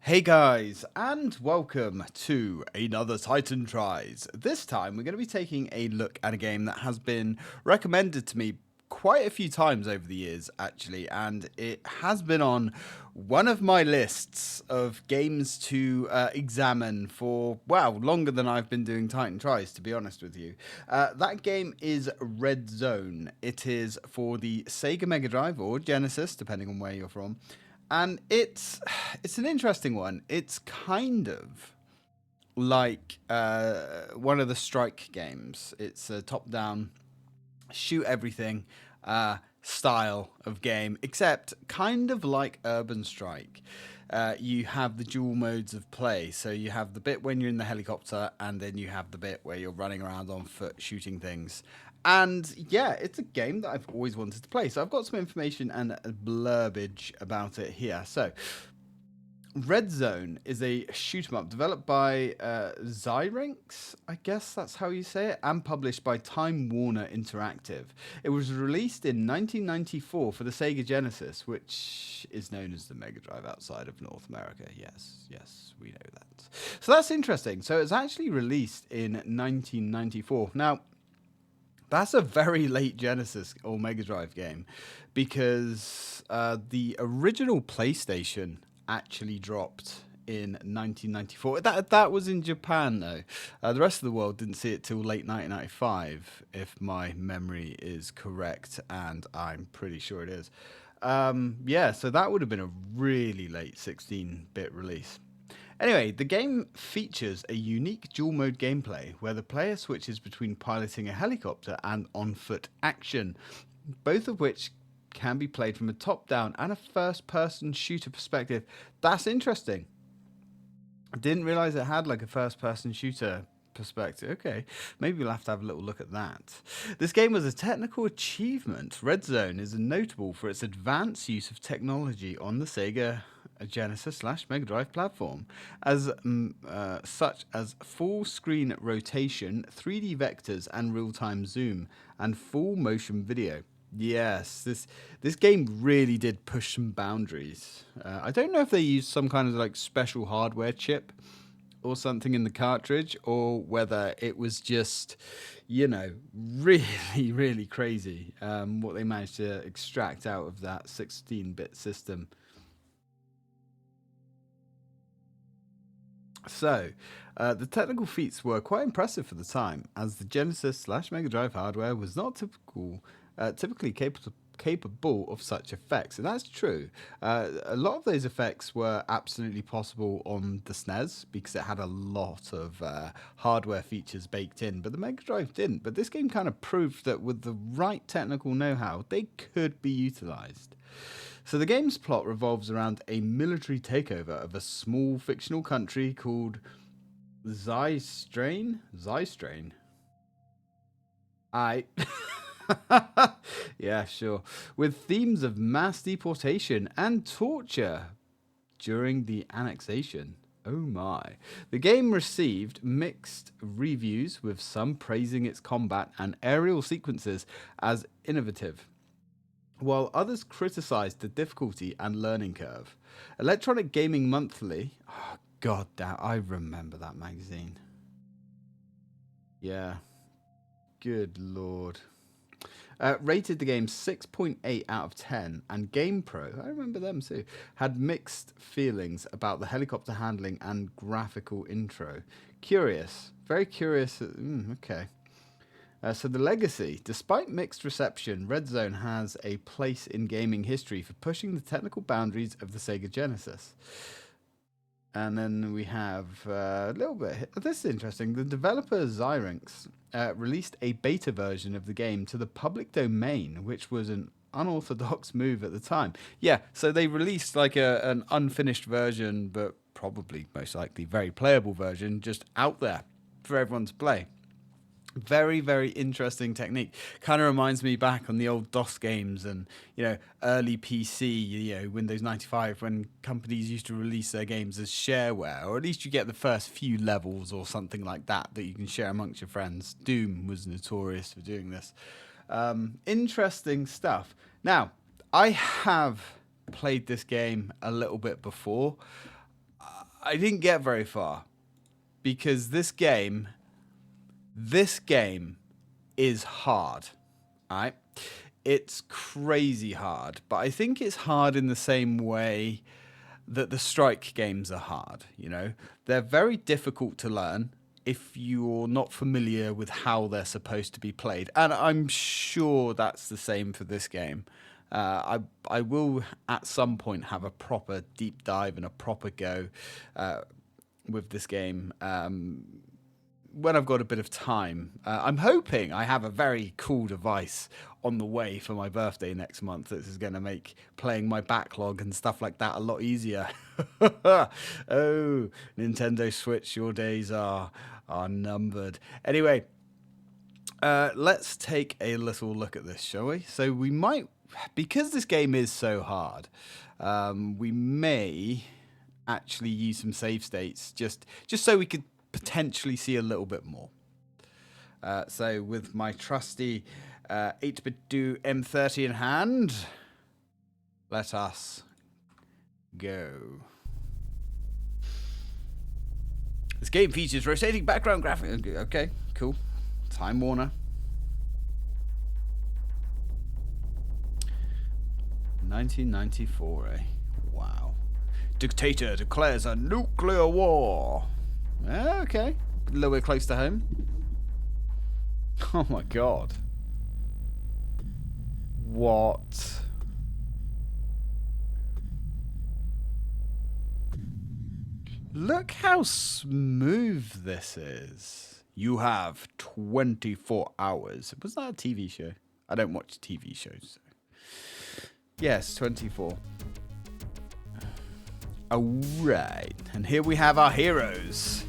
Hey guys, and welcome to another Titan Tries. This time we're going to be taking a look at a game that has been recommended to me quite a few times over the years actually, and it has been on one of my lists of games to examine for, wow, longer than I've been doing Titan Tries, to be honest with you. That game is Red Zone. It is for the Sega Mega Drive or Genesis, depending on where you're from. And it's an interesting one. It's kind of like one of the Strike games. It's a top-down, shoot everything style of game, except kind of like Urban Strike. You have the dual modes of play. So you have the bit when you're in the helicopter, and then you have the bit where you're running around on foot shooting things. And yeah, it's a game that I've always wanted to play. So I've got some information and a blurbage about it here. So Red Zone is a shoot 'em up developed by Zyrinx, I guess that's how you say it, and published by Time Warner Interactive. It was released in 1994 for the Sega Genesis, which is known as the Mega Drive outside of North America. Yes, we know that. So that's interesting. So it's actually released in 1994. Now, that's a very late Genesis or Mega Drive game, because the original PlayStation actually dropped in 1994. That was in Japan though. The rest of the world didn't see it till late 1995, if my memory is correct, and I'm pretty sure it is. Yeah, so that would have been a really late 16-bit release. Anyway, the game features a unique dual-mode gameplay where the player switches between piloting a helicopter and on-foot action, both of which can be played from a top-down and a first-person shooter perspective. That's interesting. I didn't realize it had like a first-person shooter perspective. Okay, maybe we'll have to have a little look at that. This game was a technical achievement. Red Zone is notable for its advanced use of technology on the Sega Genesis / Mega Drive platform, as such as full screen rotation, 3D vectors, and real-time zoom, and full motion video. Yes, this game really did push some boundaries. I don't know if they used some kind of like special hardware chip or something in the cartridge, or whether it was just, really, really crazy what they managed to extract out of that 16-bit system. So, the technical feats were quite impressive for the time, as the Genesis / Mega Drive hardware was not typically capable of such effects, and that's true. A lot of those effects were absolutely possible on the SNES because it had a lot of hardware features baked in, but the Mega Drive didn't. But this game kind of proved that with the right technical know-how, they could be utilized. So the game's plot revolves around a military takeover of a small fictional country called Zystrain. Yeah, sure. With themes of mass deportation and torture during the annexation. Oh my. The game received mixed reviews, with some praising its combat and aerial sequences as innovative, while others criticized the difficulty and learning curve. Electronic Gaming Monthly, oh god damn, I remember that magazine. Yeah, good lord. Rated the game 6.8 out of 10, and GamePro, I remember them too, had mixed feelings about the helicopter handling and graphical intro. Curious, very curious. Okay. So the legacy. Despite mixed reception, Red Zone has a place in gaming history for pushing the technical boundaries of the Sega Genesis. And then we have a little bit. This is interesting. The developer Zyrinx released a beta version of the game to the public domain, which was an unorthodox move at the time. Yeah, so they released like an unfinished version, but probably most likely very playable version, just out there for everyone to play. Very, very interesting technique. Kind of reminds me back on the old DOS games and, early PC, Windows 95, when companies used to release their games as shareware, or at least you get the first few levels or something like that you can share amongst your friends. Doom was notorious for doing this. Interesting stuff. Now, I have played this game a little bit before. I didn't get very far because this game is hard. All right? It's crazy hard, but I think it's hard in the same way that the Strike games are hard, you know? They're very difficult to learn if you're not familiar with how they're supposed to be played. And I'm sure that's the same for this game. I will at some point have a proper deep dive and a proper go with this game when I've got a bit of time. I'm hoping I have a very cool device on the way for my birthday next month. This is going to make playing my backlog and stuff like that a lot easier. Oh, Nintendo Switch, your days are numbered. Anyway, let's take a little look at this, shall we? So we might, because this game is so hard, we may actually use some save states just so we could potentially see a little bit more. So with my trusty 8-bit do M30 in hand, let us go. This game features rotating background graphics. Okay, cool. Time Warner. 1994, eh? Wow. Dictator declares a nuclear war. Okay. A little bit close to home. Oh my god. What? Look how smooth this is. You have 24 hours. Was that a TV show? I don't watch TV shows. Yes, 24. Alright. And here we have our heroes.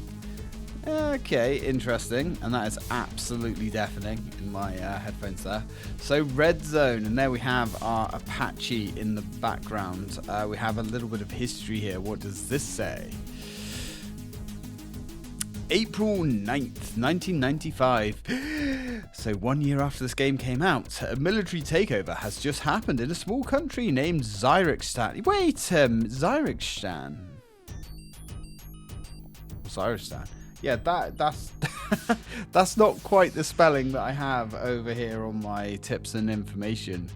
Okay, interesting. And that is absolutely deafening in my headphones there. So Red Zone, and there we have our Apache in the background. We have a little bit of history here. What does this say? April 9th, 1995. So 1 year after this game came out, a military takeover has just happened in a small country named Zyrikstan. Wait, Zyrikstan. Zyrikstan. Yeah, that's that's not quite the spelling that I have over here on my tips and information.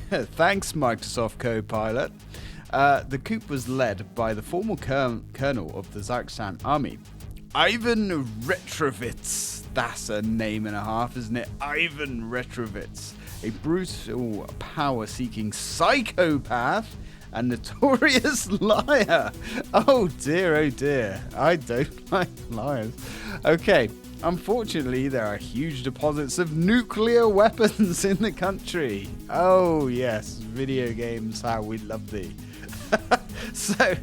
Thanks, Microsoft Copilot. The coup was led by the former colonel of the Zyrikstan army, Ivan Retrovitz. That's a name and a half, isn't it? Ivan Retrovitz, a brutal, power-seeking psychopath and notorious liar. Oh dear, I don't like liars. Okay, unfortunately, there are huge deposits of nuclear weapons in the country. Oh yes, video games, how we love thee. So,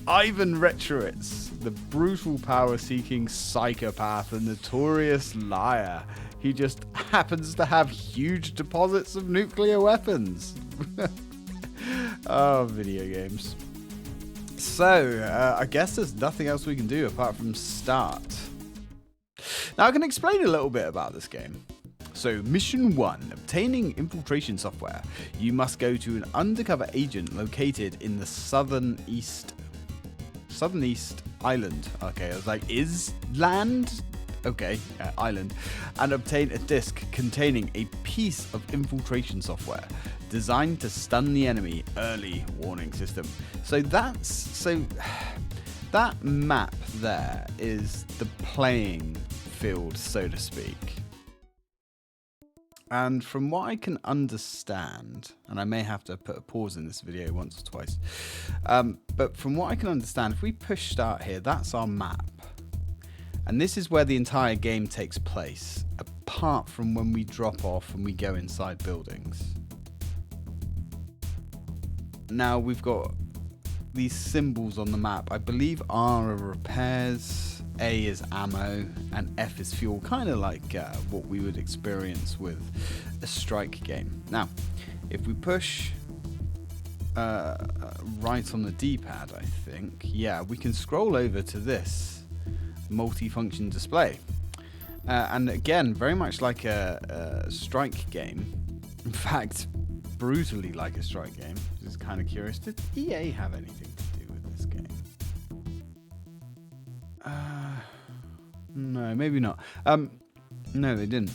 Ivan Retrovitz, the brutal power-seeking psychopath and notorious liar, he just happens to have huge deposits of nuclear weapons. Oh, video games. So, I guess there's nothing else we can do apart from start. Now, I can explain a little bit about this game. So, Mission 1, obtaining infiltration software. You must go to an undercover agent located in the southern east island. Okay, I was like, is land? Okay, island. And obtain a disk containing a piece of infiltration software designed to stun the enemy. Early warning system. So that map there is the playing field, so to speak. And from what I can understand, and I may have to put a pause in this video once or twice, but from what I can understand, if we push start here, that's our map. And this is where the entire game takes place, apart from when we drop off and we go inside buildings. Now we've got these symbols on the map. I believe R are repairs, A is ammo, and F is fuel, kind of like what we would experience with a Strike game. Now, if we push right on the D-pad, I think, yeah, we can scroll over to this multi-function display. And again, very much like a Strike game. In fact, brutally like a Strike game. Just kind of curious, did EA have anything to do with this game? No, maybe not. No, they didn't.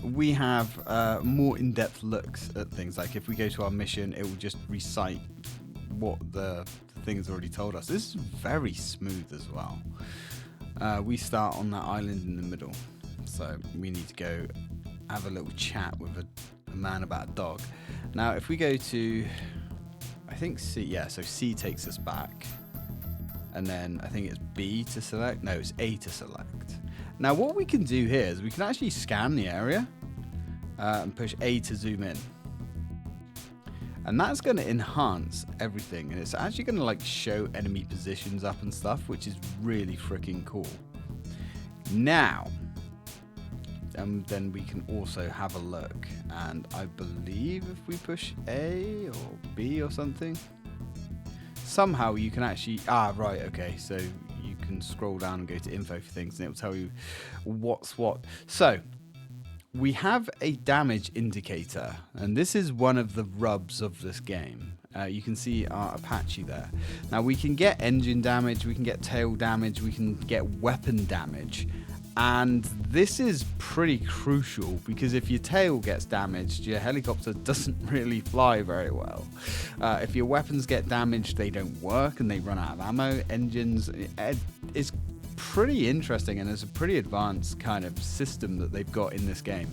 We have more in-depth looks at things. Like if we go to our mission, it will just recite what the thing's already told us. This is very smooth as well. We start on that island in the middle, so we need to go have a little chat with a man about a dog. Now, if we go to, I think C, yeah, so C takes us back, and then I think it's B to select. No, it's A to select. Now, what we can do here is we can actually scan the area and push A to zoom in. And that's going to enhance everything. And it's actually going to like show enemy positions up and stuff, which is really freaking cool. Now, then we can also have a look. And I believe if we push A or B or something, somehow you can actually, right, okay. So you can scroll down and go to info for things and it will tell you what's what. So we have a damage indicator, and this is one of the rubs of this game. You can see our Apache there. Now we can get engine damage, we can get tail damage, we can get weapon damage. And this is pretty crucial because if your tail gets damaged, your helicopter doesn't really fly very well. If your weapons get damaged, they don't work and they run out of ammo. Engines, it's pretty interesting, and it's a pretty advanced kind of system that they've got in this game.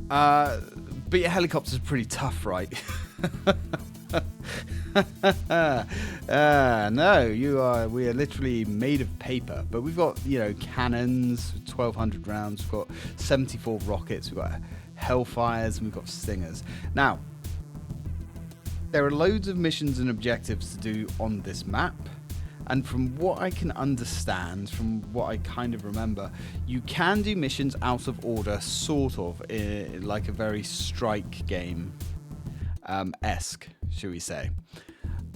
But your helicopter's pretty tough, right? No, we are literally made of paper, but we've got, cannons, 1,200 rounds, we've got 74 rockets, we've got Hellfires, and we've got Stingers. Now, there are loads of missions and objectives to do on this map, and from what I can understand, from what I kind of remember, you can do missions out of order, sort of, like a very strike game esque, shall we say.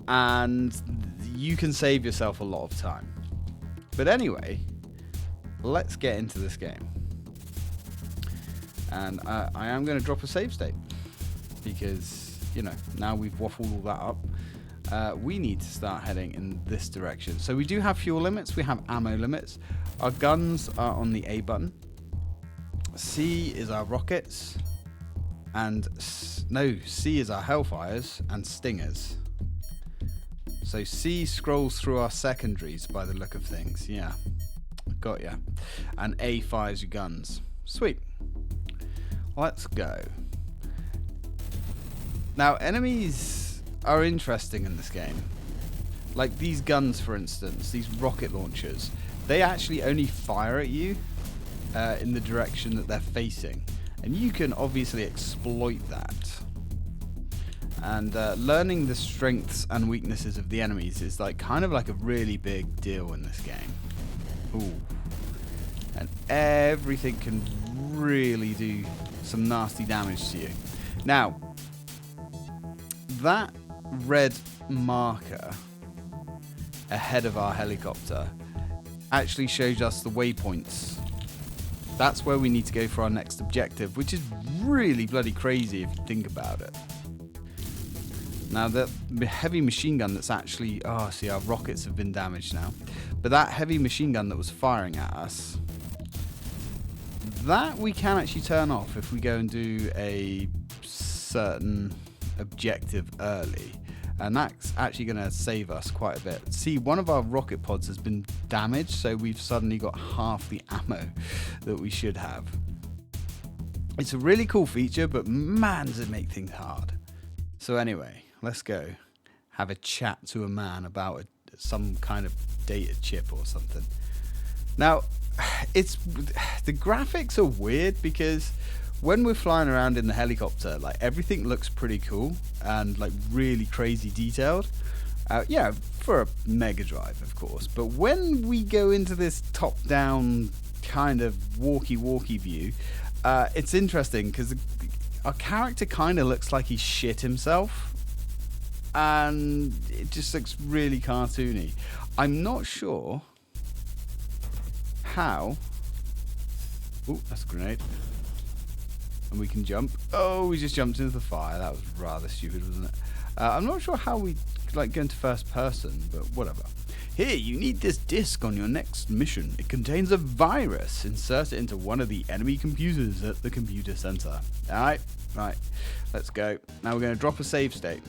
And you can save yourself a lot of time. But anyway, let's get into this game. And I am going to drop a save state because, now we've waffled all that up. We need to start heading in this direction. So we do have fuel limits, we have ammo limits. Our guns are on the A button. C is our rockets. And C is our Hellfires and Stingers. So C scrolls through our secondaries by the look of things. Yeah, got ya. And A fires your guns. Sweet. Let's go. Now, enemies are interesting in this game. Like these guns, for instance, these rocket launchers, they actually only fire at you in the direction that they're facing. And you can obviously exploit that. And learning the strengths and weaknesses of the enemies is kind of like a really big deal in this game. Ooh. And everything can really do some nasty damage to you. Now, that red marker ahead of our helicopter actually shows us the waypoints. That's where we need to go for our next objective, which is really bloody crazy if you think about it. Now, the heavy machine gun that's actually... see, our rockets have been damaged now. But that heavy machine gun that was firing at us, that we can actually turn off if we go and do a certain objective early. And that's actually going to save us quite a bit. See, one of our rocket pods has been damaged, so we've suddenly got half the ammo that we should have. It's a really cool feature, but man, does it make things hard. So anyway, let's go have a chat to a man about some kind of data chip or something. Now, the graphics are weird because when we're flying around in the helicopter, everything looks pretty cool and really crazy detailed. Yeah, for a Mega Drive, of course. But when we go into this top-down kind of walkie-walkie view, it's interesting because our character kind of looks like he shit himself. And it just looks really cartoony. I'm not sure how... Ooh, that's a grenade. And we can jump. Oh, we just jumped into the fire. That was rather stupid, wasn't it? I'm not sure how we go into first person, but whatever. Here, you need this disc on your next mission. It contains a virus. Insert it into one of the enemy computers at the computer center. Alright, right, let's go. Now we're going to drop a save state.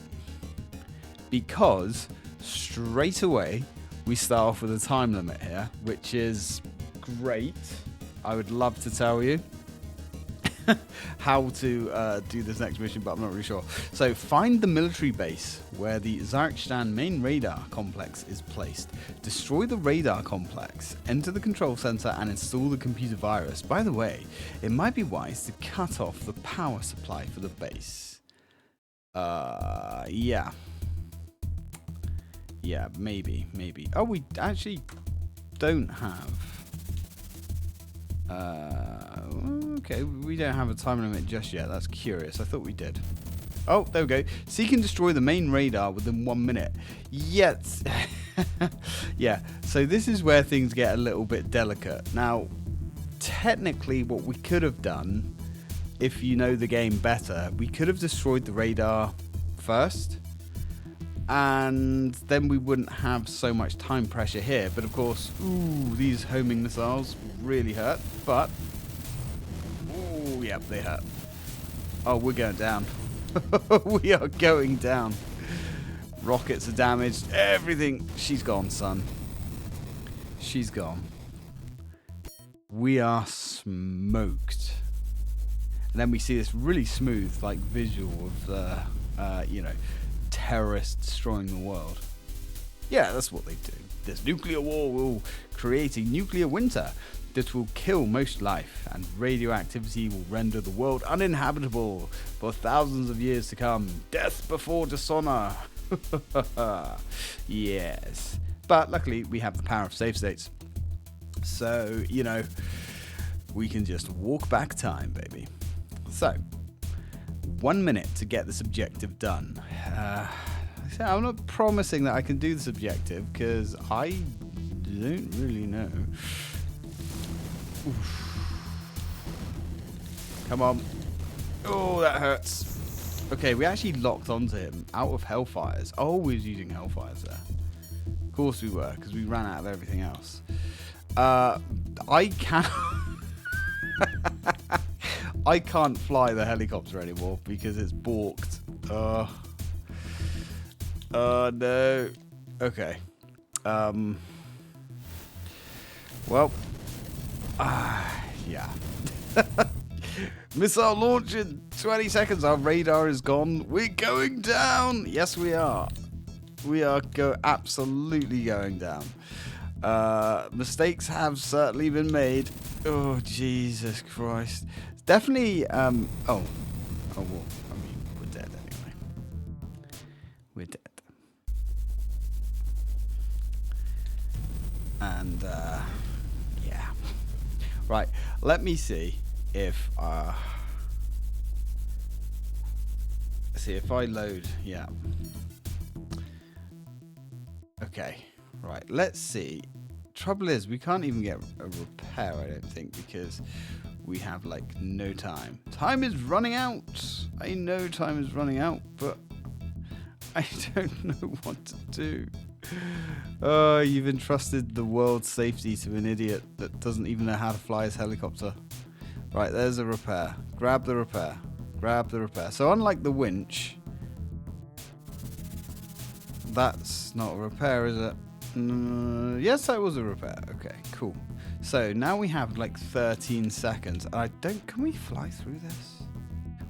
Because straight away, we start off with a time limit here, which is great. I would love to tell you how to do this next mission, but I'm not really sure. So find the military base where the Zarkstan main radar complex is placed. Destroy the radar complex, enter the control center and install the computer virus. By the way, it might be wise to cut off the power supply for the base. Yeah, maybe. Oh, we actually don't have okay, we don't have a time limit just yet. That's curious. I thought we did. Oh, there we go. Seek and destroy the main radar within 1 minute. Yes. Yeah, so this is where things get a little bit delicate. Now, technically what we could have done, if you know the game better, we could have destroyed the radar first, and then we wouldn't have so much time pressure here. But of course, ooh, these homing missiles really hurt. But, ooh, yep, they hurt. Oh, we're going down. We are going down. Rockets are damaged. Everything. She's gone, son. She's gone. We are smoked. And then we see this really smooth, like, visual of the, you know, terrorists destroying the world. Yeah, that's what they do. This nuclear war will create a nuclear winter that will kill most life, and radioactivity will render the world uninhabitable for thousands of years to come. Death before dishonor. Yes. But luckily, we have the power of save states. So, you know, we can just walk back time, baby. So, 1 minute to get this objective done. I'm not promising that I can do this objective because I don't really know. Oof. Come on. Oh, that hurts. Okay, we actually locked onto him out of Hellfires. Oh, we was using Hellfires there. Of course we were, because we ran out of everything else. I can't... I can't fly the helicopter anymore because it's balked. Oh no. Okay. Well. Yeah. Missile launch in 20 seconds. Our radar is gone. We're going down. Yes, we are. We are absolutely going down. Mistakes have certainly been made. Oh, Jesus Christ. Definitely, oh, well, I mean, we're dead anyway. We're dead. And, yeah. Right, let me see if, if I load, yeah. Okay, right, let's see. Trouble is, we can't even get a repair, I don't think, because we have, like, no time. Time is running out. I know time is running out, but I don't know what to do. You've entrusted the world's safety to an idiot that doesn't even know how to fly his helicopter. Right, there's a repair. Grab the repair. Grab the repair. So unlike the winch, that's not a repair, is it? Yes, that was a repair. Okay, cool. So now we have like 13 seconds. Can we fly through this?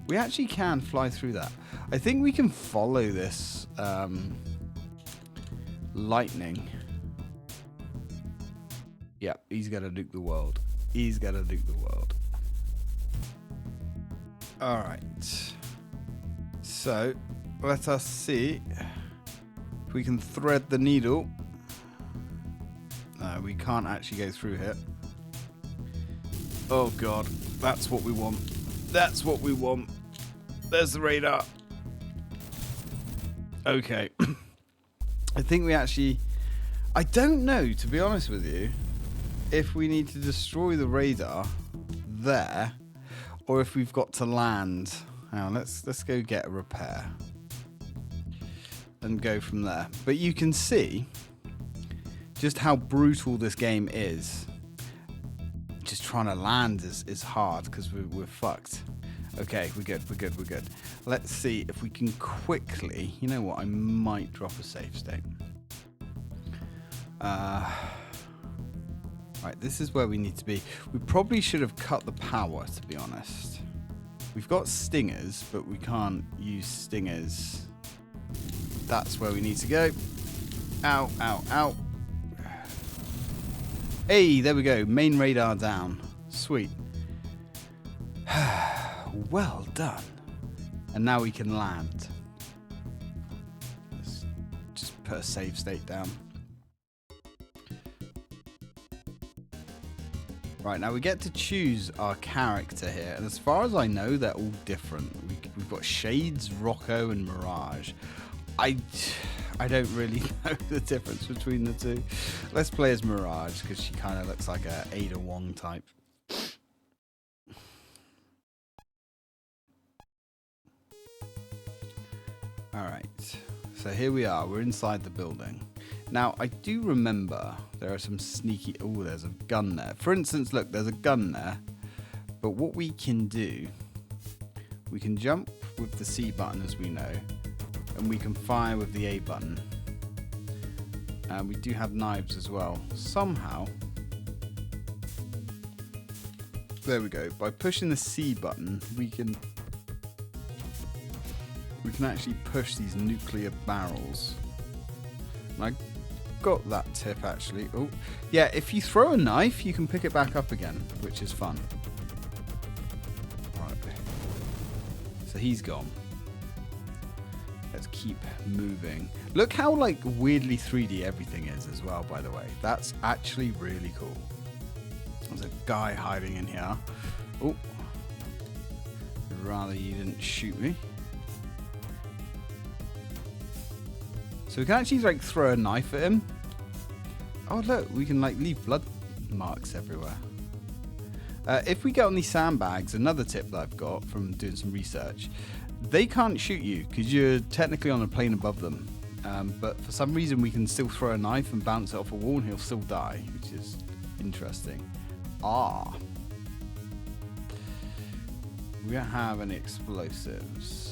We actually can fly through that. I think we can follow this lightning. Yep, he's gonna nuke the world. He's gonna nuke the world. Alright. So, let us see if we can thread the needle. No, we can't actually go through here. Oh god, that's what we want. That's what we want. There's the radar. Okay. I think we actually... I don't know, to be honest with you, if we need to destroy the radar there, or if we've got to land. Hang on, let's go get a repair and go from there. But you can see, just how brutal this game is. Just trying to land is hard because we're fucked. Okay, we're good. Let's see if we can quickly... You know what? I might drop a save state. Right, this is where we need to be. We probably should have cut the power, to be honest. We've got stingers, but we can't use stingers. That's where we need to go. Ow, ow, ow. Hey, there we go. Main radar down. Sweet. Well done. And now we can land. Let's just put a save state down. Right, now we get to choose our character here. And as far as I know, they're all different. We've got Shades, Rocco, and Mirage. I don't really know the difference between the two. Let's play as Mirage, because she kind of looks like a Ada Wong type. Alright, so here we are. We're inside the building. Now, I do remember there are some sneaky... Oh, there's a gun there. For instance, look, there's a gun there. But what we can do... We can jump with the C button, as we know. And we can fire with the A button. And we do have knives as well. Somehow... There we go. By pushing the C button, we can actually push these nuclear barrels. And I got that tip, actually. Oh, yeah, if you throw a knife, you can pick it back up again, which is fun. Right. So he's gone. Let's keep moving. Look how, like, weirdly 3D everything is as well, by the way. That's actually really cool. There's a guy hiding in here. Oh. I'd rather you didn't shoot me. So we can actually, like, throw a knife at him. Oh, look, we can, like, leave blood marks everywhere. If we get on these sandbags, another tip that I've got from doing some research, they can't shoot you because you're technically on a plane above them. But for some reason, we can still throw a knife and bounce it off a wall and he'll still die, which is interesting. Ah. We don't have any explosives.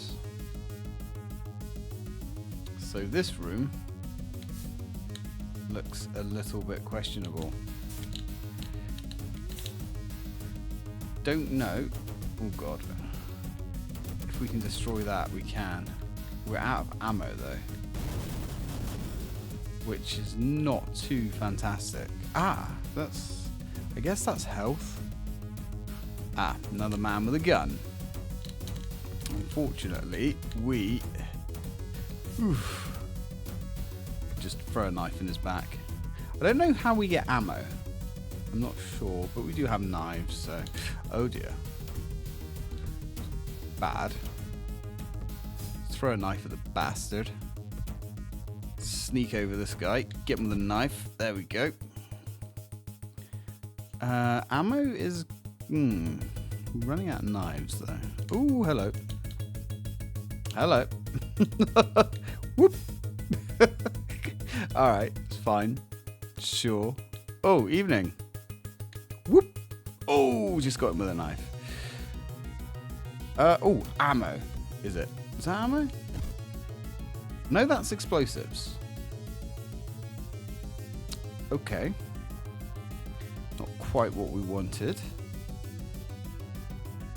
So this room looks a little bit questionable. Don't know. Oh god. If we can destroy that, we can. We're out of ammo though, which is not too fantastic. Ah, that's... I guess that's health. Ah, another man with a gun. Unfortunately, we... Oof. Just throw a knife in his back. I don't know how we get ammo. I'm not sure, but we do have knives, so... Oh dear. Bad. Let's throw a knife at the bastard. Sneak over this guy. Get him with a knife. There we go. Ammo is... We're running out of knives, though. Oh, hello. Hello. Whoop. Alright, it's fine. Sure. Oh, evening. Whoop. Oh, just got him with a knife. Oh, ammo. Is it? Is that ammo? No, that's explosives. Okay. Not quite what we wanted.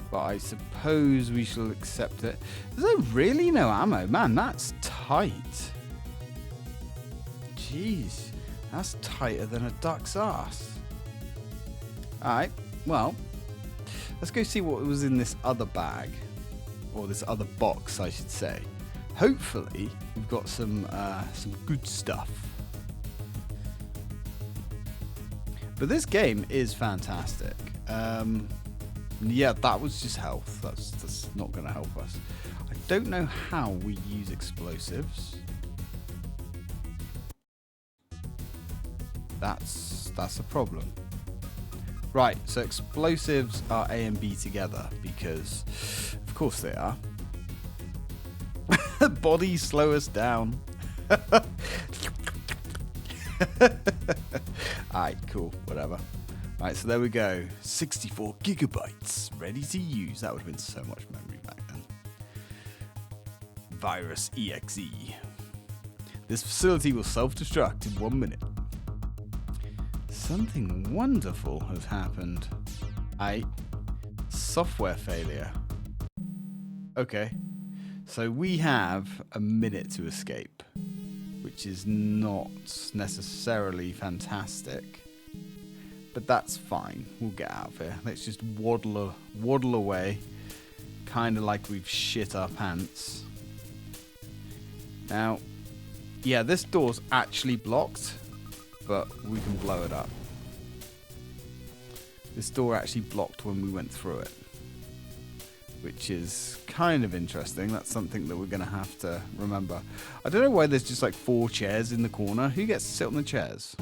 But I suppose we shall accept it. Is there really no ammo? Man, that's tight. Jeez. That's tighter than a duck's ass. Alright, well. Let's go see what was in this other bag. Or this other box, I should say. Hopefully, we've got some good stuff. But this game is fantastic. Yeah, that was just health. That's not going to help us. I don't know how we use explosives. That's a problem. Right, so explosives are A and B together because, of course they are. Bodies slow us down. Alright, cool, whatever. Alright, so there we go. 64 gigabytes ready to use. That would have been so much memory back then. Virus EXE. This facility will self-destruct in 1 minute. Something wonderful has happened. Software failure. Okay. So we have a minute to escape, which is not necessarily fantastic. But that's fine. We'll get out of here. Let's just waddle away, kind of like we've shit our pants. Now, yeah, this door's actually blocked, but we can blow it up. This door actually blocked when we went through it, which is kind of interesting. That's something that we're going to have to remember. I don't know why there's just like 4 chairs in the corner. Who gets to sit on the chairs?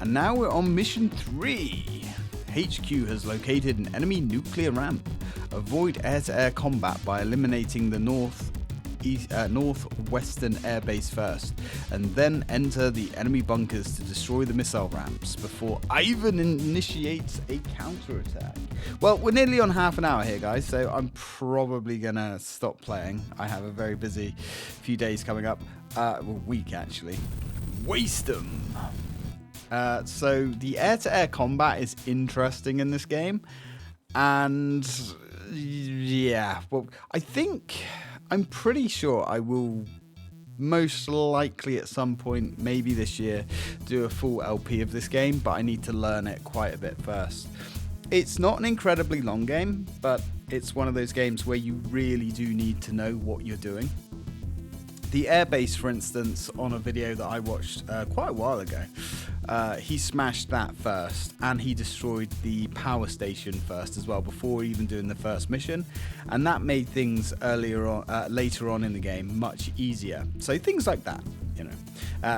And now we're on mission 3. HQ has located an enemy nuclear ramp. Avoid air-to-air combat by eliminating the northwestern airbase first, and then enter the enemy bunkers to destroy the missile ramps before Ivan initiates a counterattack. Well, we're nearly on half an hour here, guys, so I'm probably gonna stop playing. I have a very busy few days coming up. Week actually. Waste them. So the air-to-air combat is interesting in this game, and yeah, well, I'm pretty sure I will most likely at some point, maybe this year, do a full LP of this game, but I need to learn it quite a bit first. It's not an incredibly long game, but it's one of those games where you really do need to know what you're doing. The airbase, for instance, on a video that I watched quite a while ago, he smashed that first, and he destroyed the power station first as well, before even doing the first mission, and that made things later on in the game much easier. So things like that, you know.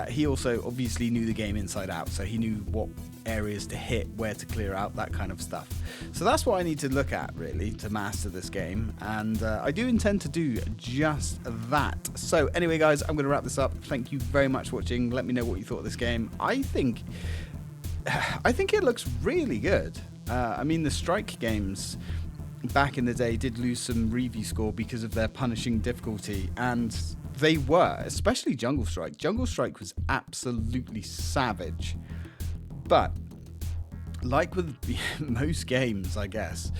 He also obviously knew the game inside out, so he knew what areas to hit, where to clear out, that kind of stuff. So that's what I need to look at really to master this game, and I do intend to do just that. So anyway, guys, I'm going to wrap this up. Thank you very much for watching. Let me know what you thought of this game. I think it looks really good. I mean, the Strike games back in the day did lose some review score because of their punishing difficulty, and they were, especially Jungle Strike. Jungle Strike was absolutely savage. But like with most games, I guess,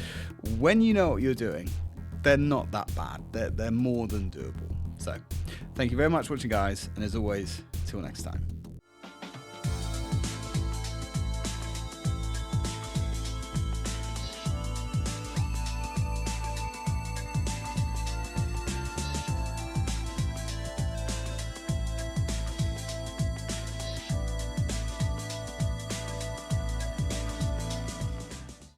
when you know what you're doing, they're not that bad. They're more than doable. So thank you very much for watching, guys, and as always, till next time.